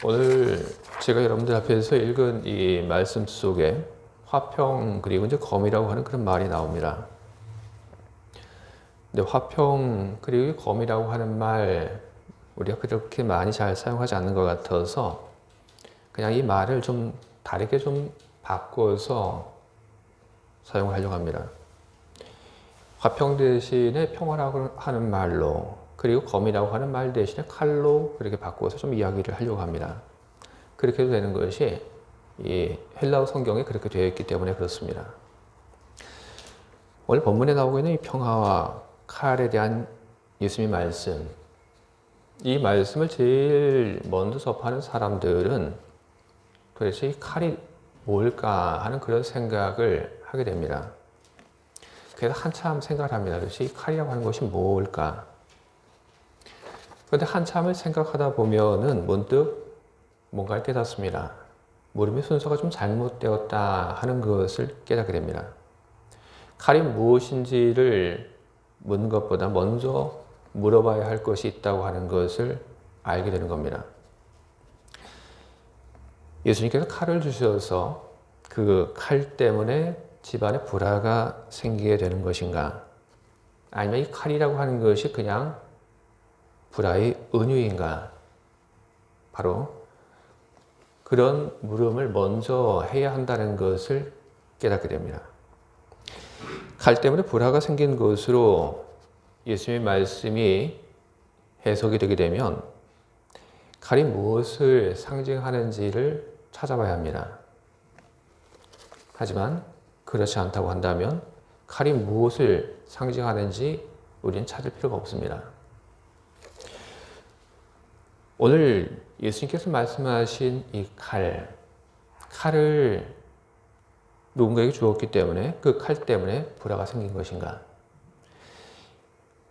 오늘 제가 여러분들 앞에서 읽은 이 말씀 속에 화평 그리고 이제 검이라고 하는 그런 말이 나옵니다. 근데 화평 그리고 검이라고 하는 말 우리가 그렇게 많이 잘 사용하지 않는 것 같아서 그냥 이 말을 좀 다르게 좀 바꿔서 사용하려고 합니다. 화평 대신에 평화라고 하는 말로 그리고 검이라고 하는 말 대신에 칼로 그렇게 바꿔서 좀 이야기를 하려고 합니다. 그렇게 해도 되는 것이 이 헬라어 성경에 그렇게 되어 있기 때문에 그렇습니다. 오늘 본문에 나오고 있는 이 평화와 칼에 대한 예수님의 말씀, 이 말씀을 제일 먼저 접하는 사람들은 도대체 이 칼이 뭘까 하는 그런 생각을 하게 됩니다. 그래서 한참 생각을 합니다. 도대체 이 칼이라고 하는 것이 뭘까? 그런데 한참을 생각하다 보면은 문득 뭔가를 깨닫습니다. 물음의 순서가 좀 잘못되었다 하는 것을 깨닫게 됩니다. 칼이 무엇인지를 묻는 것보다 먼저 물어봐야 할 것이 있다고 하는 것을 알게 되는 겁니다. 예수님께서 칼을 주셔서 그 칼 때문에 집안에 불화가 생기게 되는 것인가? 아니면 이 칼이라고 하는 것이 그냥 불화의 은유인가? 바로 그런 물음을 먼저 해야 한다는 것을 깨닫게 됩니다. 칼 때문에 불화가 생긴 것으로 예수님의 말씀이 해석이 되게 되면 칼이 무엇을 상징하는지를 찾아봐야 합니다. 하지만 그렇지 않다고 한다면 칼이 무엇을 상징하는지 우리는 찾을 필요가 없습니다. 오늘 예수님께서 말씀하신 이 칼을 누군가에게 주었기 때문에 그 칼 때문에 불화가 생긴 것인가?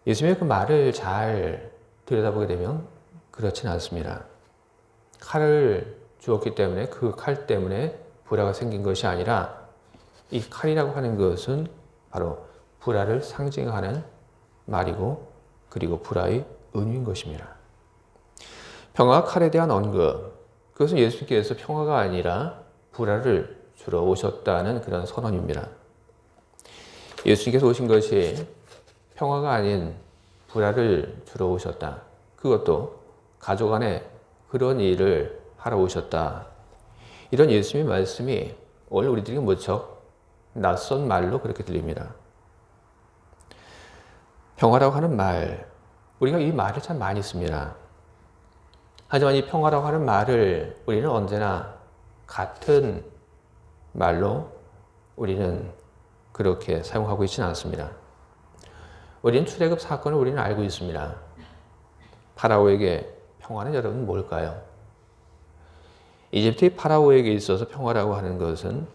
예수님의 그 말을 잘 들여다보게 되면 그렇지는 않습니다. 칼을 주었기 때문에 그 칼 때문에 불화가 생긴 것이 아니라 이 칼이라고 하는 것은 바로 불화를 상징하는 말이고 그리고 불화의 은유인 것입니다. 평화와 칼에 대한 언급, 그것은 예수님께서 평화가 아니라 불화를 주러 오셨다는 그런 선언입니다. 예수님께서 오신 것이 평화가 아닌 불화를 주러 오셨다. 그것도 가족 안에 그런 일을 하러 오셨다. 이런 예수님의 말씀이 오늘 우리들에게 무척 낯선 말로 그렇게 들립니다. 평화라고 하는 말, 우리가 이 말을 참 많이 씁니다. 하지만 이 평화라고 하는 말을 우리는 언제나 같은 말로 우리는 그렇게 사용하고 있지는 않습니다. 우리는 출애굽 사건을 우리는 알고 있습니다. 파라오에게 평화는 여러분 뭘까요? 이집트의 파라오에게 있어서 평화라고 하는 것은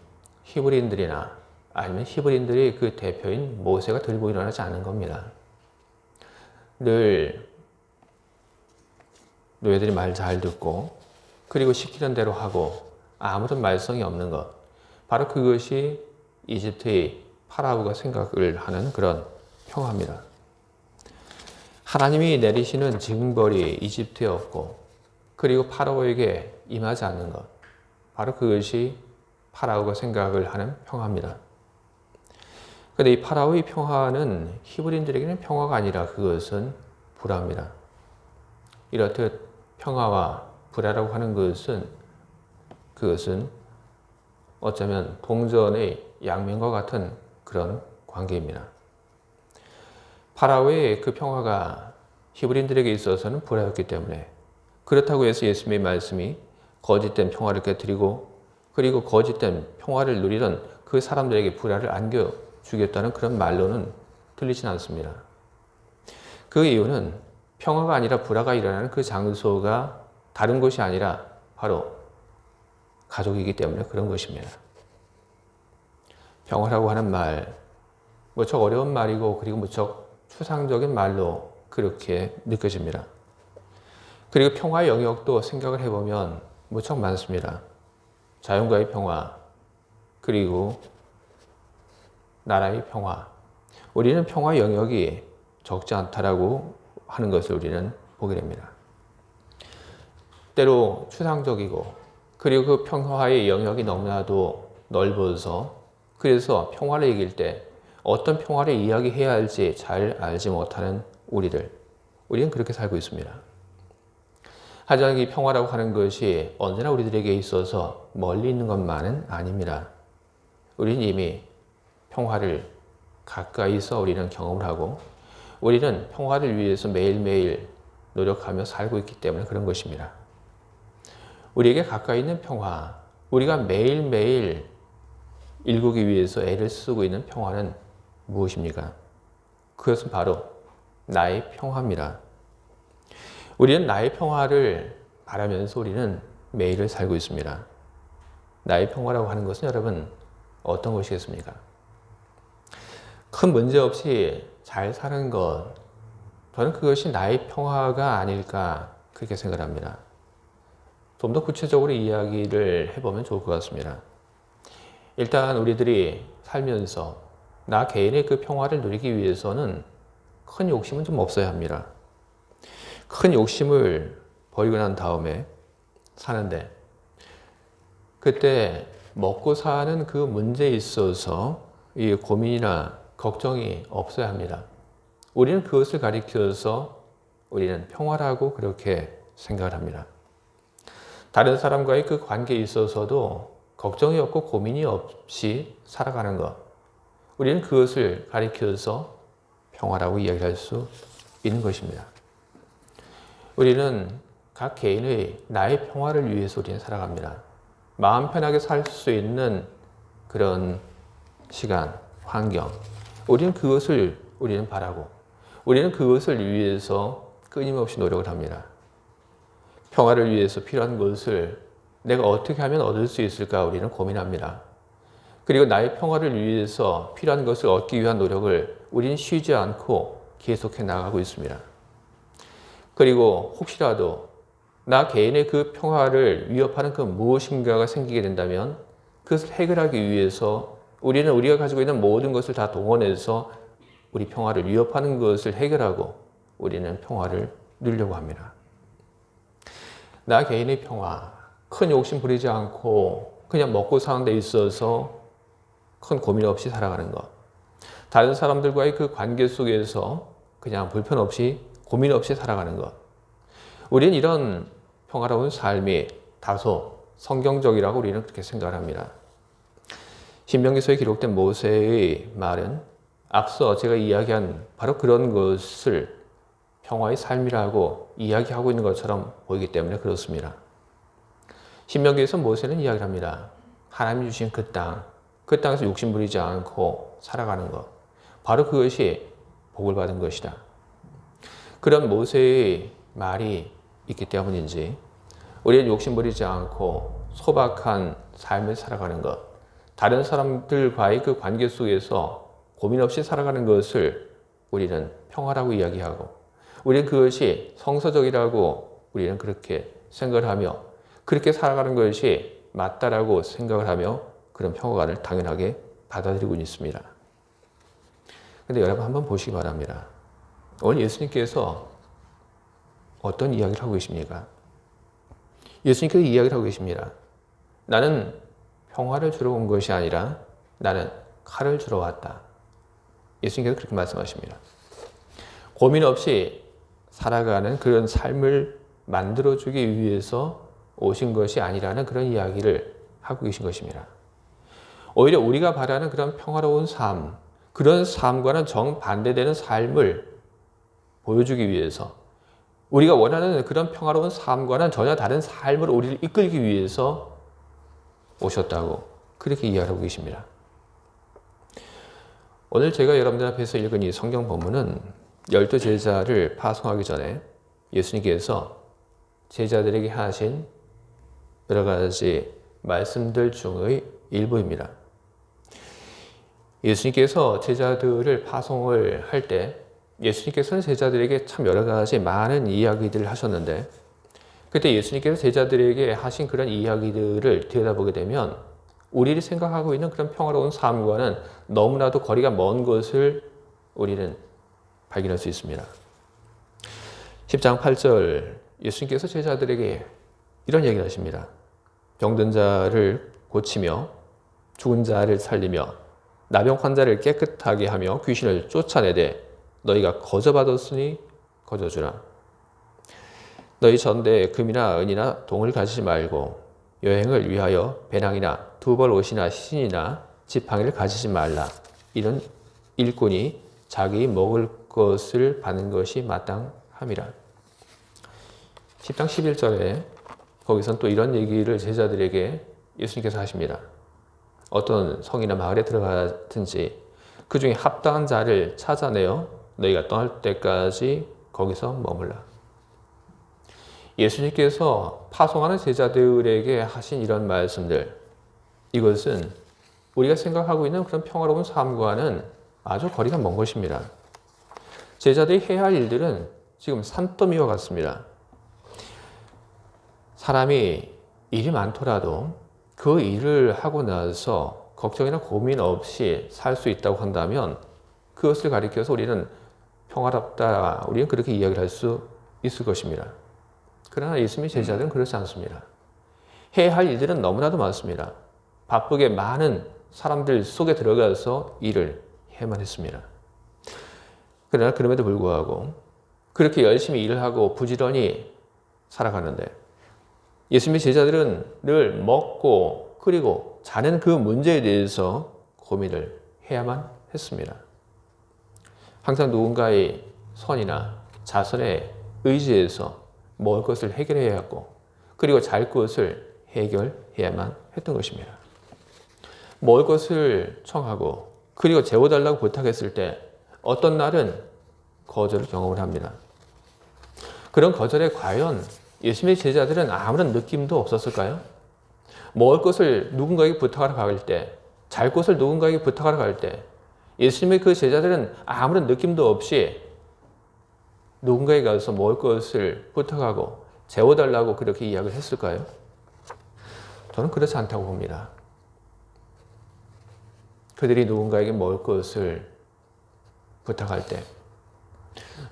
히브리인들이나 아니면 히브리인들이 그 대표인 모세가 들고 일어나지 않은 겁니다. 늘 노예들이 말 잘 듣고 그리고 시키는 대로 하고 아무런 말썽이 없는 것, 바로 그것이 이집트의 파라오가 생각을 하는 그런 평화입니다. 하나님이 내리시는 징벌이 이집트에 없고 그리고 파라오에게 임하지 않는 것, 바로 그것이 파라오가 생각을 하는 평화입니다. 그런데 이 파라오의 평화는 히브리인들에게는 평화가 아니라 그것은 불화입니다. 이렇듯 평화와 불화라고 하는 그것은 어쩌면 동전의 양면과 같은 그런 관계입니다. 파라오의 그 평화가 히브리인들에게 있어서는 불화였기 때문에 그렇다고 해서 예수님의 말씀이 거짓된 평화를 깨뜨리고 그리고 거짓된 평화를 누리던 그 사람들에게 불화를 안겨주겠다는 그런 말로는 들리진 않습니다. 그 이유는 평화가 아니라 불화가 일어나는 그 장소가 다른 것이 아니라 바로 가족이기 때문에 그런 것입니다. 평화라고 하는 말, 무척 어려운 말이고 그리고 무척 추상적인 말로 그렇게 느껴집니다. 그리고 평화의 영역도 생각을 해보면 무척 많습니다. 자연과의 평화, 그리고 나라의 평화. 우리는 평화 영역이 적지 않다라고 하는 것을 우리는 보게 됩니다. 때로 추상적이고 그리고 그 평화의 영역이 너무나도 넓어서 그래서 평화를 얘기할 때 어떤 평화를 이야기해야 할지 잘 알지 못하는 우리는 그렇게 살고 있습니다. 하지만 이 평화라고 하는 것이 언제나 우리들에게 있어서 멀리 있는 것만은 아닙니다. 우리는 이미 평화를 가까이서 우리는 경험을 하고 우리는 평화를 위해서 매일매일 노력하며 살고 있기 때문에 그런 것입니다. 우리에게 가까이 있는 평화, 우리가 매일매일 일구기 위해서 애를 쓰고 있는 평화는 무엇입니까? 그것은 바로 나의 평화입니다. 우리는 나의 평화를 바라면서 우리는 매일을 살고 있습니다. 나의 평화라고 하는 것은 여러분 어떤 것이겠습니까? 큰 문제 없이 잘 사는 것, 저는 그것이 나의 평화가 아닐까 그렇게 생각합니다. 좀 더 구체적으로 이야기를 해보면 좋을 것 같습니다. 일단 우리들이 살면서 나 개인의 그 평화를 누리기 위해서는 큰 욕심은 좀 없어야 합니다. 큰 욕심을 버리고 난 다음에 사는데 그때 먹고 사는 그 문제에 있어서 이 고민이나 걱정이 없어야 합니다. 우리는 그것을 가리켜서 우리는 평화라고 그렇게 생각을 합니다. 다른 사람과의 그 관계에 있어서도 걱정이 없고 고민이 없이 살아가는 것. 우리는 그것을 가리켜서 평화라고 이야기할 수 있는 것입니다. 우리는 각 개인의 나의 평화를 위해서 우리는 살아갑니다. 마음 편하게 살 수 있는 그런 시간, 환경. 우리는 그것을 우리는 바라고 우리는 그것을 위해서 끊임없이 노력을 합니다. 평화를 위해서 필요한 것을 내가 어떻게 하면 얻을 수 있을까 우리는 고민합니다. 그리고 나의 평화를 위해서 필요한 것을 얻기 위한 노력을 우리는 쉬지 않고 계속해 나가고 있습니다. 그리고 혹시라도 나 개인의 그 평화를 위협하는 그 무엇인가가 생기게 된다면 그것을 해결하기 위해서 우리는 우리가 가지고 있는 모든 것을 다 동원해서 우리 평화를 위협하는 것을 해결하고 우리는 평화를 누리려고 합니다. 나 개인의 평화, 큰 욕심 부리지 않고 그냥 먹고 사는 데 있어서 큰 고민 없이 살아가는 것. 다른 사람들과의 그 관계 속에서 그냥 불편 없이 고민 없이 살아가는 것. 우리는 이런 평화로운 삶이 다소 성경적이라고 우리는 그렇게 생각을 합니다. 신명기서에 기록된 모세의 말은 앞서 제가 이야기한 바로 그런 것을 평화의 삶이라고 이야기하고 있는 것처럼 보이기 때문에 그렇습니다. 신명기에서 모세는 이야기를 합니다. 하나님이 주신 그 땅에서 욕심 부리지 않고 살아가는 것. 바로 그것이 복을 받은 것이다. 그런 모세의 말이 있기 때문인지 우리는 욕심 부리지 않고 소박한 삶을 살아가는 것. 다른 사람들과의 그 관계 속에서 고민 없이 살아가는 것을 우리는 평화라고 이야기하고 우리는 그것이 성서적이라고 우리는 그렇게 생각을 하며 그렇게 살아가는 것이 맞다라고 생각을 하며 그런 평화관을 당연하게 받아들이고 있습니다. 그런데 여러분 한번 보시기 바랍니다. 오늘 예수님께서 어떤 이야기를 하고 계십니까? 예수님께서 이야기를 하고 계십니다. 나는 평화를 주러 온 것이 아니라 나는 칼을 주러 왔다. 예수님께서 그렇게 말씀하십니다. 고민 없이 살아가는 그런 삶을 만들어주기 위해서 오신 것이 아니라는 그런 이야기를 하고 계신 것입니다. 오히려 우리가 바라는 그런 평화로운 삶, 그런 삶과는 정반대되는 삶을 보여주기 위해서 우리가 원하는 그런 평화로운 삶과는 전혀 다른 삶을 우리를 이끌기 위해서 오셨다고 그렇게 이해하고 계십니다. 오늘 제가 여러분들 앞에서 읽은 이 성경 본문은 12제자를 파송하기 전에 예수님께서 제자들에게 하신 여러 가지 말씀들 중의 일부입니다. 예수님께서 제자들을 파송을 할 때 예수님께서는 제자들에게 참 여러 가지 많은 이야기들을 하셨는데 그때 예수님께서 제자들에게 하신 그런 이야기들을 들여다보게 되면 우리를 생각하고 있는 그런 평화로운 삶과는 너무나도 거리가 먼 것을 우리는 발견할 수 있습니다. 10장 8절 예수님께서 제자들에게 이런 얘기를 하십니다. 병든 자를 고치며 죽은 자를 살리며 나병 환자를 깨끗하게 하며 귀신을 쫓아내되 너희가 거저받았으니 거저주라. 너희 전대에 금이나 은이나 동을 가지지 말고 여행을 위하여 배낭이나 두벌 옷이나 신이나 지팡이를 가지지 말라. 이런 일꾼이 자기 먹을 것을 받는 것이 마땅함이라. 10장 11절에 거기선 또 이런 얘기를 제자들에게 예수님께서 하십니다. 어떤 성이나 마을에 들어가든지 그 중에 합당한 자를 찾아내어 너희가 떠날 때까지 거기서 머물라. 예수님께서 파송하는 제자들에게 하신 이런 말씀들, 이것은 우리가 생각하고 있는 그런 평화로운 삶과는 아주 거리가 먼 것입니다. 제자들이 해야 할 일들은 지금 산더미와 같습니다. 사람이 일이 많더라도 그 일을 하고 나서 걱정이나 고민 없이 살 수 있다고 한다면 그것을 가리켜서 우리는 평화롭다, 우리는 그렇게 이야기를 할 수 있을 것입니다. 그러나 예수님의 제자들은 그렇지 않습니다. 해야 할 일들은 너무나도 많습니다. 바쁘게 많은 사람들 속에 들어가서 일을 해야만 했습니다. 그러나 그럼에도 불구하고 그렇게 열심히 일을 하고 부지런히 살아가는데 예수님의 제자들은 늘 먹고 그리고 자는 그 문제에 대해서 고민을 해야만 했습니다. 항상 누군가의 선이나 자선에 의지해서 먹을 것을 해결해야 하고 그리고 잘 것을 해결해야만 했던 것입니다. 먹을 것을 청하고 그리고 재워달라고 부탁했을 때 어떤 날은 거절을 경험을 합니다. 그런 거절에 과연 예수님의 제자들은 아무런 느낌도 없었을까요? 먹을 것을 누군가에게 부탁하러 갈 때, 잘 것을 누군가에게 부탁하러 갈 때 예수님의 그 제자들은 아무런 느낌도 없이 누군가에게 가서 먹을 것을 부탁하고 재워달라고 그렇게 이야기를 했을까요? 저는 그렇지 않다고 봅니다. 그들이 누군가에게 먹을 것을 부탁할 때,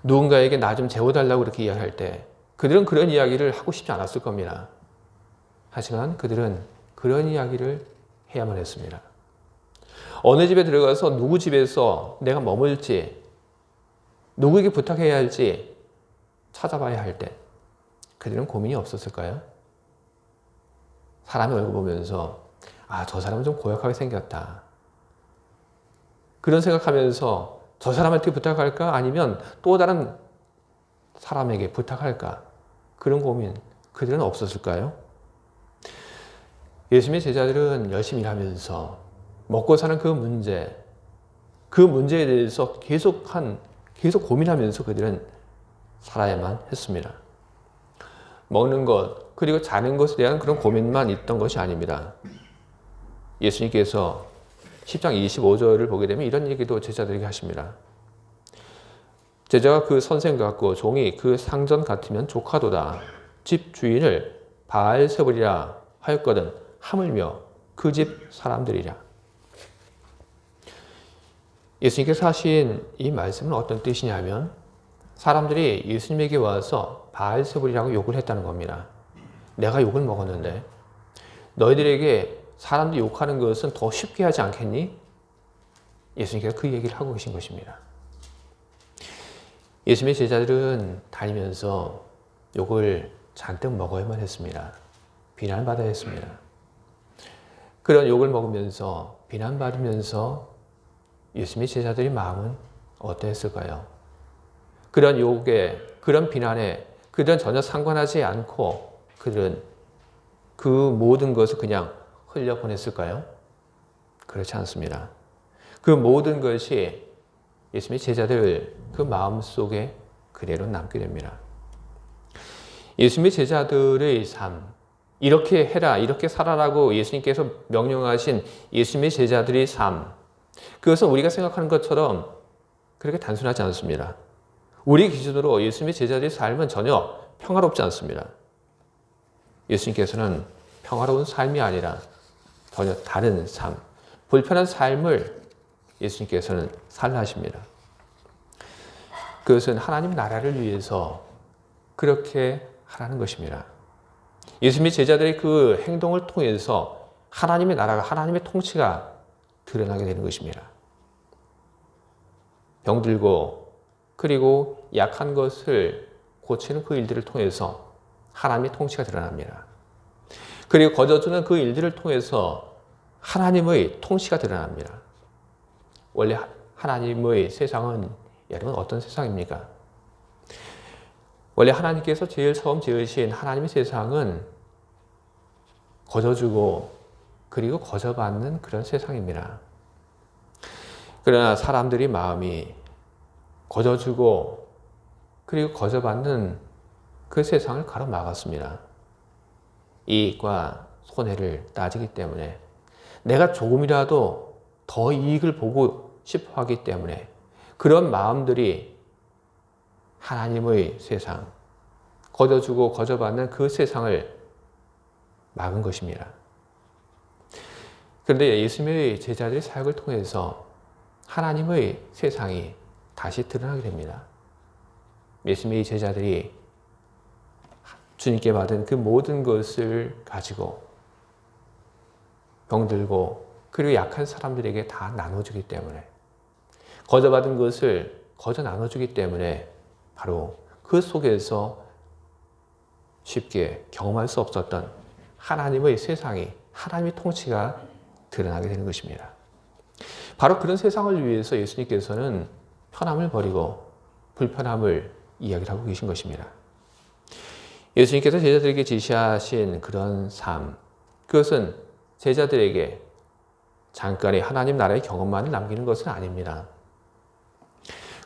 누군가에게 나 좀 재워달라고 그렇게 이야기할 때 그들은 그런 이야기를 하고 싶지 않았을 겁니다. 하지만 그들은 그런 이야기를 해야만 했습니다. 어느 집에 들어가서 누구 집에서 내가 머물지, 누구에게 부탁해야 할지 찾아봐야 할 때 그들은 고민이 없었을까요? 사람의 얼굴 보면서 저 사람은 좀 고약하게 생겼다. 그런 생각하면서 저 사람한테 부탁할까? 아니면 또 다른 사람에게 부탁할까? 그런 고민 그들은 없었을까요? 예수님의 제자들은 열심히 일하면서 먹고 사는 그 문제에 대해서 계속 고민하면서 그들은 살아야만 했습니다. 먹는 것, 그리고 자는 것에 대한 그런 고민만 있던 것이 아닙니다. 예수님께서 10장 25절을 보게 되면 이런 얘기도 제자들에게 하십니다. 제자가 그 선생 같고 종이 그 상전 같으면 조카도다. 집 주인을 바알세불이라 하였거든 하물며 그 집 사람들이라. 예수님께서 하신 이 말씀은 어떤 뜻이냐면 사람들이 예수님에게 와서 바알세불이라고 욕을 했다는 겁니다. 내가 욕을 먹었는데 너희들에게 사람들이 욕하는 것은 더 쉽게 하지 않겠니? 예수님께서 그 얘기를 하고 계신 것입니다. 예수님의 제자들은 다니면서 욕을 잔뜩 먹어야만 했습니다. 비난받아야 했습니다. 그런 욕을 먹으면서 비난받으면서 예수님의 제자들의 마음은 어떠했을까요? 그런 욕에, 그런 비난에 그들은 전혀 상관하지 않고 그들은 그 모든 것을 그냥 흘려보냈을까요? 그렇지 않습니다. 그 모든 것이 예수님의 제자들 그 마음속에 그대로 남게 됩니다. 예수님의 제자들의 삶, 이렇게 해라, 이렇게 살아라고 예수님께서 명령하신 예수님의 제자들의 삶, 그것은 우리가 생각하는 것처럼 그렇게 단순하지 않습니다. 우리 기준으로 예수님의 제자들의 삶은 전혀 평화롭지 않습니다. 예수님께서는 평화로운 삶이 아니라 전혀 다른 삶, 불편한 삶을 예수님께서는 살라 하십니다. 그것은 하나님 나라를 위해서 그렇게 하라는 것입니다. 예수님의 제자들의 그 행동을 통해서 하나님의 나라가, 하나님의 통치가 드러나게 되는 것입니다. 병들고 그리고 약한 것을 고치는 그 일들을 통해서 하나님의 통치가 드러납니다. 그리고 거저주는 그 일들을 통해서 하나님의 통치가 드러납니다. 원래 하나님의 세상은 여러분 어떤 세상입니까? 원래 하나님께서 제일 처음 지으신 하나님의 세상은 거저주고 그리고 거저받는 그런 세상입니다. 그러나 사람들이 마음이 거저주고 그리고 거저받는 그 세상을 가로막았습니다. 이익과 손해를 따지기 때문에 내가 조금이라도 더 이익을 보고 싶어 하기 때문에 그런 마음들이 하나님의 세상, 거저주고 거저받는 그 세상을 막은 것입니다. 그런데 예수님의 제자들의 사역을 통해서 하나님의 세상이 다시 드러나게 됩니다. 예수님의 제자들이 주님께 받은 그 모든 것을 가지고 병들고 그리고 약한 사람들에게 다 나눠주기 때문에 거저받은 것을 거저 나눠주기 때문에 바로 그 속에서 쉽게 경험할 수 없었던 하나님의 세상이, 하나님의 통치가 드러나게 되는 것입니다. 바로 그런 세상을 위해서 예수님께서는 편함을 버리고 불편함을 이야기를 하고 계신 것입니다. 예수님께서 제자들에게 지시하신 그런 삶, 그것은 제자들에게 잠깐의 하나님 나라의 경험만을 남기는 것은 아닙니다.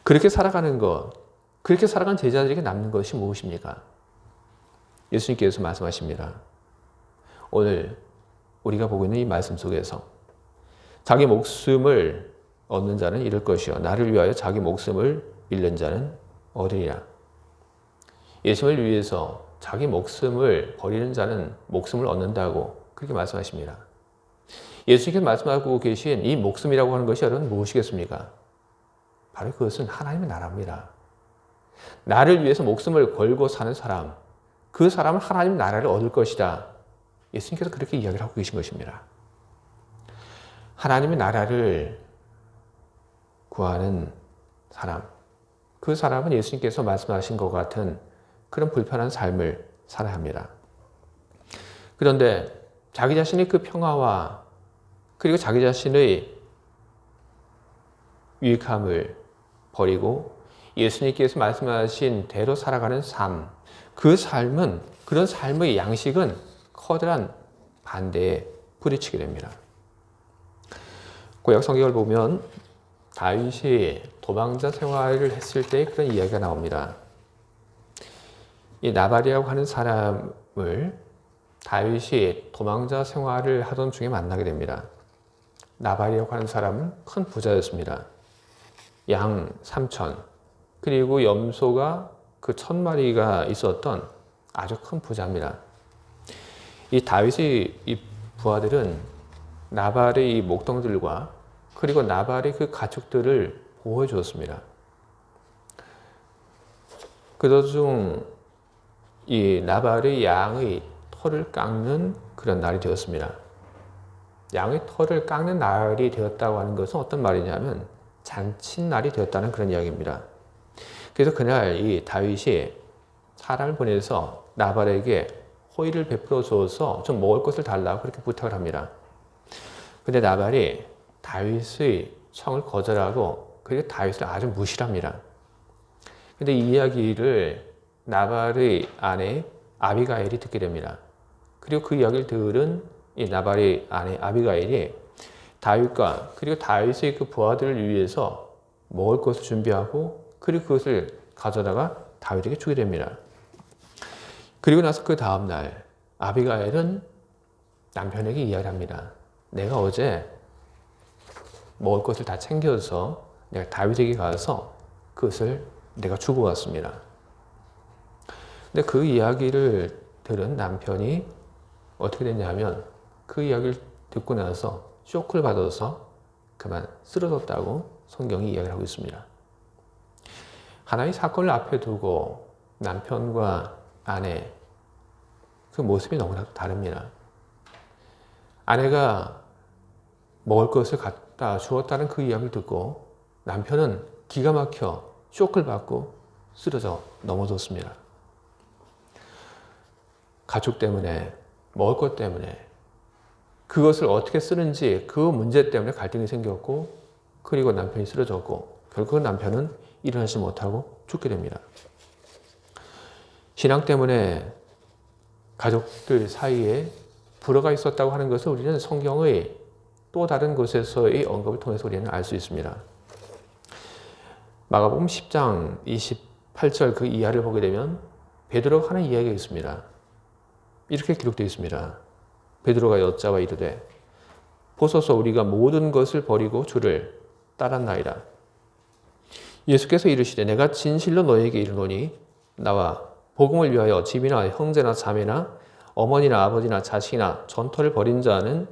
그렇게 살아가는 것, 그렇게 살아간 제자들에게 남는 것이 무엇입니까? 예수님께서 말씀하십니다. 오늘 우리가 보고 있는 이 말씀 속에서 자기 목숨을 얻는 자는 잃을 것이요 나를 위하여 자기 목숨을 잃는 자는 얻으리라. 예수님을 위해서 자기 목숨을 버리는 자는 목숨을 얻는다고 그렇게 말씀하십니다. 예수님께서 말씀하고 계신 이 목숨이라고 하는 것이 여러분 무엇이겠습니까? 바로 그것은 하나님의 나라입니다. 나를 위해서 목숨을 걸고 사는 사람, 그 사람은 하나님 나라를 얻을 것이다. 예수님께서 그렇게 이야기를 하고 계신 것입니다. 하나님의 나라를 구하는 사람, 그 사람은 예수님께서 말씀하신 것 같은 그런 불편한 삶을 살아야 합니다. 그런데 자기 자신의 그 평화와 그리고 자기 자신의 유익함을 버리고 예수님께서 말씀하신 대로 살아가는 삶, 그 삶은, 그런 삶의 양식은 커다란 반대에 부딪히게 됩니다. 구약 성경을 보면 다윗이 도망자 생활을 했을 때 그런 이야기가 나옵니다. 이 나발이라고 하는 사람을 다윗이 도망자 생활을 하던 중에 만나게 됩니다. 나발이라고 하는 사람은 큰 부자였습니다. 양 3천, 그리고 염소가 그 1,000마리가 있었던 아주 큰 부자입니다. 이 다윗의 이 부하들은 나발의 이 목동들과 그리고 나발의 그 가축들을 보호해 주었습니다. 그도중 이 나발의 양의 털을 깎는 그런 날이 되었습니다. 양의 털을 깎는 날이 되었다고 하는 것은 어떤 말이냐면 잔칫날이 되었다는 그런 이야기입니다. 그래서 그날 이 다윗이 사람을 보내서 나발에게 호의를 베풀어 주어서 좀 먹을 것을 달라고 그렇게 부탁을 합니다. 근데 나발이 다윗의 청을 거절하고 그리고 다윗을 아주 무시합니다. 근데 이 이야기를 나발의 아내 아비가일이 듣게 됩니다. 그리고 그 이야기를 들은 이 나발의 아내 아비가일이 다윗과 그리고 다윗의 그 부하들을 위해서 먹을 것을 준비하고 그리고 그것을 가져다가 다윗에게 주게 됩니다. 그리고 나서 그 다음날 아비가일은 남편에게 이야기를 합니다. 내가 어제 먹을 것을 다 챙겨서 내가 다윗에게 가서 그것을 내가 주고 왔습니다. 근데 그 이야기를 들은 남편이 어떻게 됐냐면 그 이야기를 듣고 나서 쇼크를 받아서 그만 쓰러졌다고 성경이 이야기를 하고 있습니다. 하나의 사건을 앞에 두고 남편과 아내 그 모습이 너무나 다릅니다. 아내가 먹을 것을 갖다 주었다는 그 이야기를 듣고 남편은 기가 막혀 쇼크를 받고 쓰러져 넘어졌습니다. 가족 때문에, 먹을 것 때문에, 그것을 어떻게 쓰는지 그 문제 때문에 갈등이 생겼고, 그리고 남편이 쓰러졌고, 결국 남편은 일어나지 못하고 죽게 됩니다. 신앙 때문에 가족들 사이에 불화가 있었다고 하는 것을 우리는 성경의 또 다른 곳에서의 언급을 통해서 우리는 알 수 있습니다. 마가복음 10장 28절 그 이하를 보게 되면 베드로가 하는 이야기가 있습니다. 이렇게 기록되어 있습니다. 베드로가 여짜와 이르되 보소서 우리가 모든 것을 버리고 주를 따랐나이다. 예수께서 이르시되 내가 진실로 너에게 이르노니 나와 복음을 위하여 집이나 형제나 자매나 어머니나 아버지나 자식이나 전토를 벌인 자는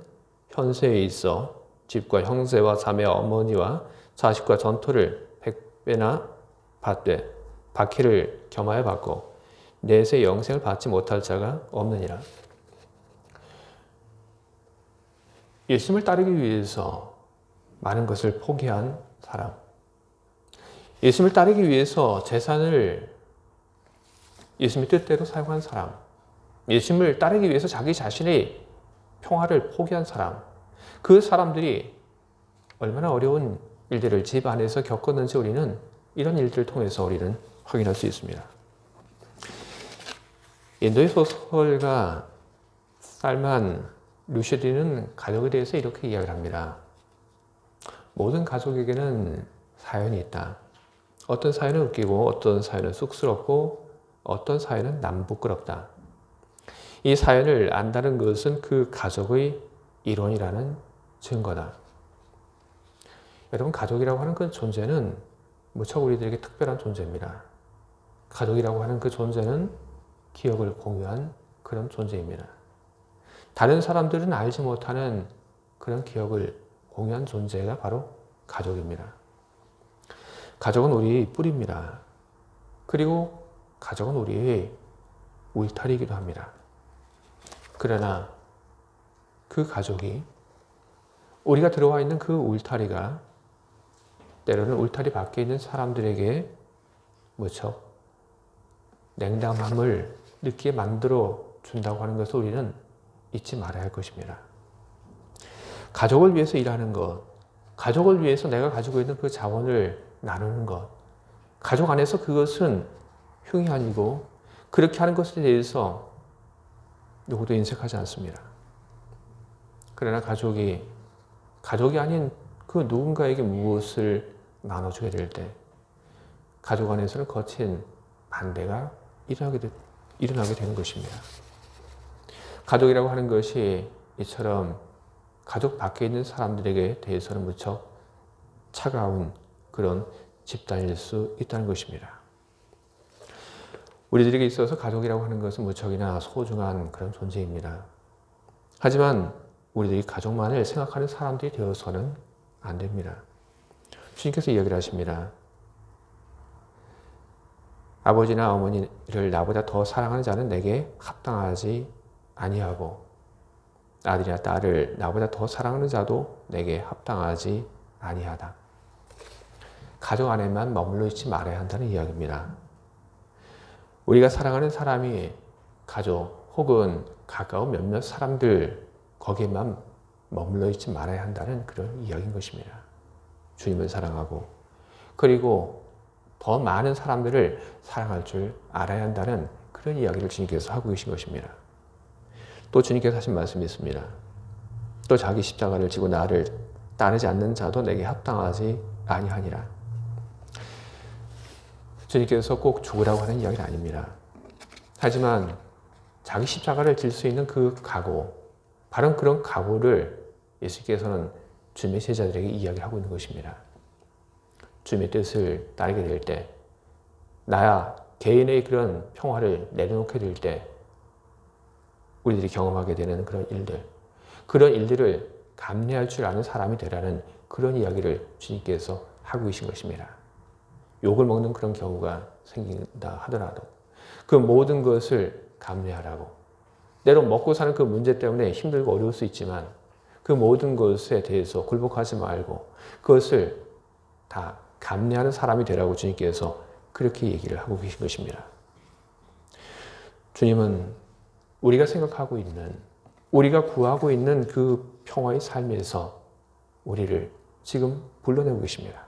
현세에 있어 집과 형제와 자매와 어머니와 자식과 전토를 100배나 받되 박해를 겸하여 받고 내세 영생을 받지 못할 자가 없느니라. 예수님을 따르기 위해서 많은 것을 포기한 사람, 예수님을 따르기 위해서 재산을 예수님의 뜻대로 사용한 사람, 예수님을 따르기 위해서 자기 자신의 평화를 포기한 사람, 그 사람들이 얼마나 어려운 일들을 집 안에서 겪었는지 우리는 이런 일들을 통해서 우리는 확인할 수 있습니다. 인도의 소설가 살만 루시디는 가족에 대해서 이렇게 이야기를 합니다. 모든 가족에게는 사연이 있다. 어떤 사연은 웃기고 어떤 사연은 쑥스럽고 어떤 사연은 남부끄럽다. 이 사연을 안다는 것은 그 가족의 일원이라는 증거다. 여러분, 가족이라고 하는 그 존재는 무척 우리들에게 특별한 존재입니다. 가족이라고 하는 그 존재는 기억을 공유한 그런 존재입니다. 다른 사람들은 알지 못하는 그런 기억을 공유한 존재가 바로 가족입니다. 가족은 우리의 뿌리입니다. 그리고 가족은 우리의 울타리이기도 합니다. 그러나 그 가족이, 우리가 들어와 있는 그 울타리가 때로는 울타리 밖에 있는 사람들에게 무척 냉담함을 느끼게 만들어 준다고 하는 것을 우리는 잊지 말아야 할 것입니다. 가족을 위해서 일하는 것, 가족을 위해서 내가 가지고 있는 그 자원을 나누는 것, 가족 안에서 그것은 흉이 아니고 그렇게 하는 것에 대해서 누구도 인색하지 않습니다. 그러나 가족이 아닌 그 누군가에게 무엇을 나눠주게 될 때 가족 안에서는 거친 반대가 일어나게 되는 것입니다. 가족이라고 하는 것이 이처럼 가족 밖에 있는 사람들에게 대해서는 무척 차가운 그런 집단일 수 있다는 것입니다. 우리들에게 있어서 가족이라고 하는 것은 무척이나 소중한 그런 존재입니다. 하지만 우리들이 가족만을 생각하는 사람들이 되어서는 안 됩니다. 주님께서 이야기를 하십니다. 아버지나 어머니를 나보다 더 사랑하는 자는 내게 합당하지 아니하고 아들이나 딸을 나보다 더 사랑하는 자도 내게 합당하지 아니하다. 가족 안에만 머물러 있지 말아야 한다는 이야기입니다. 우리가 사랑하는 사람이 가족 혹은 가까운 몇몇 사람들 거기에만 머물러 있지 말아야 한다는 그런 이야기인 것입니다. 주님을 사랑하고 그리고 더 많은 사람들을 사랑할 줄 알아야 한다는 그런 이야기를 주님께서 하고 계신 것입니다. 또 주님께서 하신 말씀이 있습니다. 또 자기 십자가를 지고 나를 따르지 않는 자도 내게 합당하지 아니하니라. 주님께서 꼭 죽으라고 하는 이야기는 아닙니다. 하지만 자기 십자가를 질 수 있는 그 각오, 바로 그런 각오를 예수께서는 주님의 제자들에게 이야기하고 있는 것입니다. 주님의 뜻을 따르게 될 때, 나야 개인의 그런 평화를 내려놓게 될 때 우리들이 경험하게 되는 그런 일들을 감내할 줄 아는 사람이 되라는 그런 이야기를 주님께서 하고 계신 것입니다. 욕을 먹는 그런 경우가 생긴다 하더라도 그 모든 것을 감내하라고, 때로 먹고 사는 그 문제 때문에 힘들고 어려울 수 있지만 그 모든 것에 대해서 굴복하지 말고 그것을 다 감내하는 사람이 되라고 주님께서 그렇게 얘기를 하고 계신 것입니다. 주님은 우리가 생각하고 있는, 우리가 구하고 있는 그 평화의 삶에서 우리를 지금 불러내고 계십니다.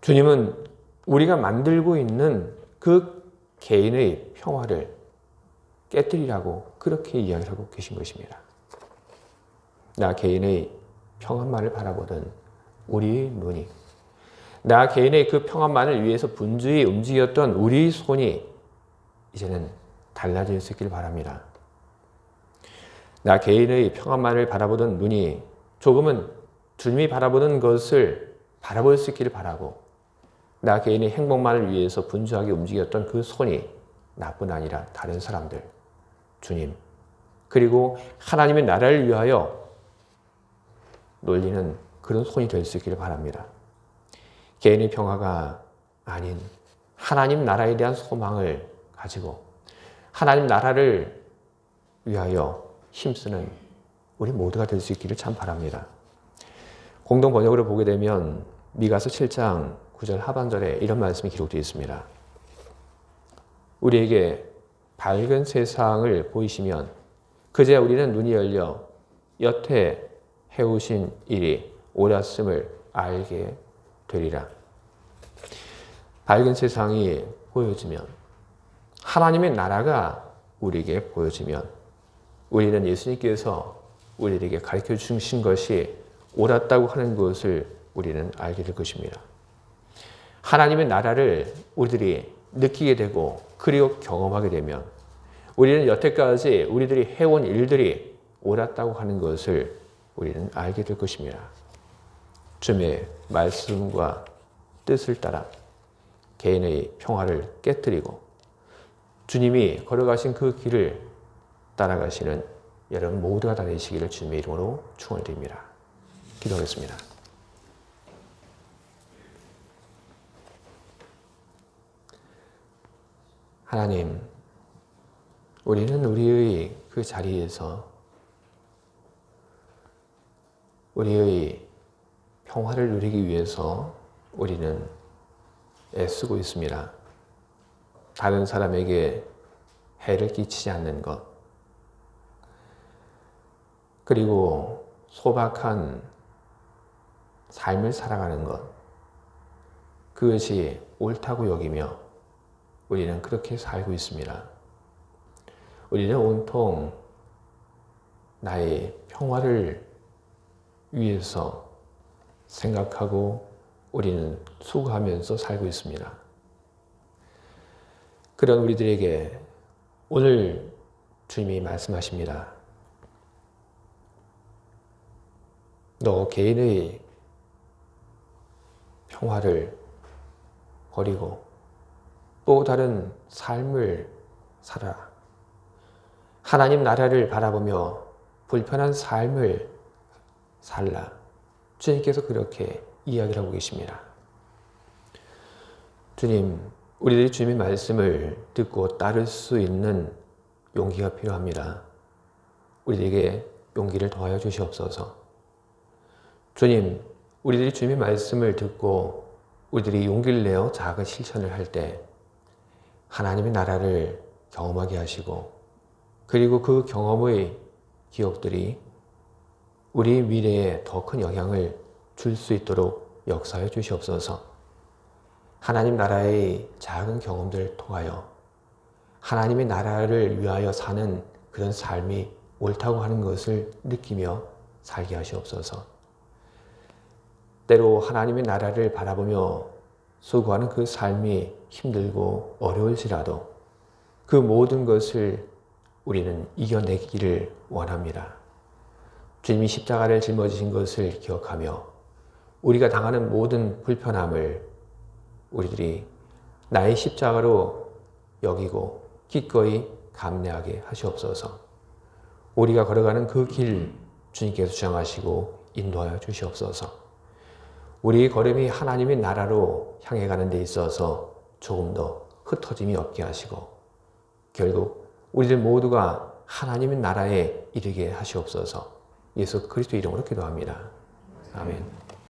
주님은 우리가 만들고 있는 그 개인의 평화를 깨뜨리라고 그렇게 이야기를 하고 계신 것입니다. 나 개인의 평안만을 바라보던 우리의 눈이, 나 개인의 그 평안만을 위해서 분주히 움직였던 우리의 손이 이제는 달라질 수 있기를 바랍니다. 나 개인의 평안만을 바라보던 눈이 조금은 주님이 바라보는 것을 바라볼 수 있기를 바라고, 나 개인의 행복만을 위해서 분주하게 움직였던 그 손이 나뿐 아니라 다른 사람들, 주님, 그리고 하나님의 나라를 위하여 놀리는 그런 손이 될 수 있기를 바랍니다. 개인의 평화가 아닌 하나님 나라에 대한 소망을 가지고 하나님 나라를 위하여 힘쓰는 우리 모두가 될 수 있기를 참 바랍니다. 공동 번역으로 보게 되면 미가서 7장 9절 하반절에 이런 말씀이 기록되어 있습니다. 우리에게 밝은 세상을 보이시면 그제야 우리는 눈이 열려 여태 해오신 일이 옳았음을 알게 되리라. 밝은 세상이 보여지면, 하나님의 나라가 우리에게 보여지면 우리는 예수님께서 우리에게 가르쳐 주신 것이 옳았다고 하는 것을 우리는 알게 될 것입니다. 하나님의 나라를 우리들이 느끼게 되고 그리고 경험하게 되면 우리는 여태까지 우리들이 해온 일들이 옳았다고 하는 것을 우리는 알게 될 것입니다. 주님의 말씀과 뜻을 따라 개인의 평화를 깨뜨리고 주님이 걸어가신 그 길을 따라가시는 여러분 모두가 다 되시기를 주님의 이름으로 축원드립니다. 기도하겠습니다. 하나님, 우리는 우리의 그 자리에서 우리의 평화를 누리기 위해서 우리는 애쓰고 있습니다. 다른 사람에게 해를 끼치지 않는 것, 그리고 소박한 삶을 살아가는 것, 그것이 옳다고 여기며 우리는 그렇게 살고 있습니다. 우리는 온통 나의 평화를 위해서 생각하고 우리는 수고하면서 살고 있습니다. 그런 우리들에게 오늘 주님이 말씀하십니다. 너 개인의 평화를 버리고 또 다른 삶을 살아라. 하나님 나라를 바라보며 불편한 삶을 살라. 주님께서 그렇게 이야기를 하고 계십니다. 주님, 우리들이 주님의 말씀을 듣고 따를 수 있는 용기가 필요합니다. 우리에게 용기를 더하여 주시옵소서. 주님, 우리들이 주님의 말씀을 듣고 우리들이 용기를 내어 작은 실천을 할 때 하나님의 나라를 경험하게 하시고 그리고 그 경험의 기억들이 우리 미래에 더 큰 영향을 줄 수 있도록 역사해 주시옵소서. 하나님 나라의 작은 경험들을 통하여 하나님의 나라를 위하여 사는 그런 삶이 옳다고 하는 것을 느끼며 살게 하시옵소서. 때로 하나님의 나라를 바라보며 수고하는 그 삶이 힘들고 어려울지라도 그 모든 것을 우리는 이겨내기를 원합니다. 주님이 십자가를 짊어지신 것을 기억하며 우리가 당하는 모든 불편함을 우리들이 나의 십자가로 여기고 기꺼이 감내하게 하시옵소서. 우리가 걸어가는 그 길 주님께서 주장하시고 인도하여 주시옵소서. 우리의 걸음이 하나님의 나라로 향해 가는 데 있어서 조금 더 흩어짐이 없게 하시고 결국 우리들 모두가 하나님의 나라에 이르게 하시옵소서. 예수 그리스도 이름으로 기도합니다. 아멘.